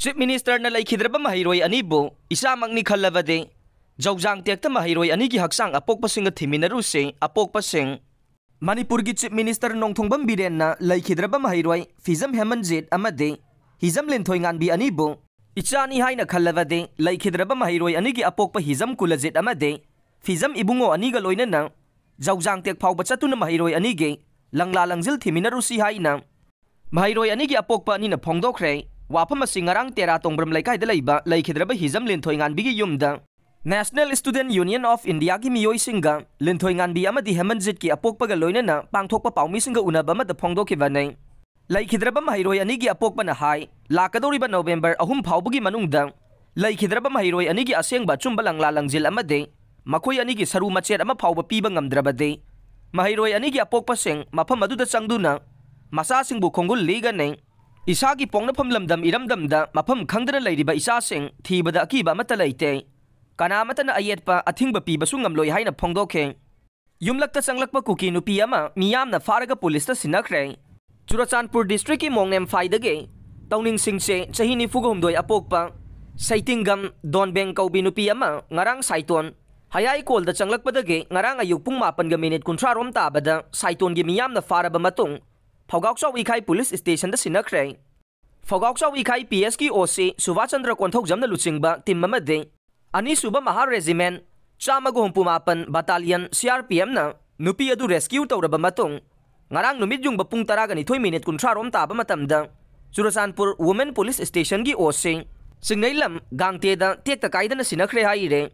Chief Minister na laikhidraba mahiroi anibo isamang ni khalabade jawjang tekta mahiroi ani ki haksang apok pasing thiminarusi apok pasing Manipur gi Chief Minister Nongthongbam Biren na laikhidraba mahiroi Fizam Hemanjit amade hizam lenthoi nganbi anibo ichani haina khalabade laikhidraba mahiroi ani gi apok pa hizam kulajit amade Fizam ibungo ani ga loina na jawjang tek phawba chatuna mahiroi ani ge langla langjil thiminarusi haina mahiroi ani gi apok pa ani na phongdokre Wapam Singarang Tera Tongbram Laikai de Laiba, Laikhidraba Hizam Lintoingan Bigi Yumda. National Student Union of India ki Miyoi Singa, Lintoingan Bi Amadi Hemanjit ki Apok Pagaloina na, Pangtok pa Paumi Singa Unabama the Pongdo Kivanay. Laikhidraba Mahiroi Anigi Apok Panahai, Lakadoriba November, Ahum Paubugi Manungda. Laikhidraba Mahiroi Anigi Aseng Bachumbalang Lalang Zil Amade, Makoy Anigi Saru Machet Ama Pauba Pibang Amdrabade. Mahiroi Anigi Apok Paseng, Mapamaduda Sangduna, Masasing Bukongul Liga Neng. Isagi pong na pamlamdam iramdamda mapam khangdana lairiba isasing thibada akiba mata leite kana mata na ayet pa athingba piba sungamloi haina phongdokhe yumlakta changlakpa kuki nupi ama miyamna faraga police ta sinakre Churachandpur district ki mongnem faidage tawning singse chahini fugomdoi apokpa saitingam donbeng kaubi nupi ama ngarang saiton hayai kol da changlakpadage ngarang ayuk pung 8 ga minute 13 rom tabada saiton gi miyamna faraba matung Fogaukshaw Ikai Police Station da sinakre. Fogaukshaw Ikai PS ki OC Subhachandra Konthok Jamna Luchingba Team Mamade. Ani Suba Maha Regiment Chamaguhumpumapan Battalion CRPM na nupi adu rescue tawraba matong. Ngarang numit yung bapung taraga ni 2 minute 13 rom taba matamda. Churachandpur Women Police Station ki OC. Singnailam gangte da tekta kaida na sinakre haire.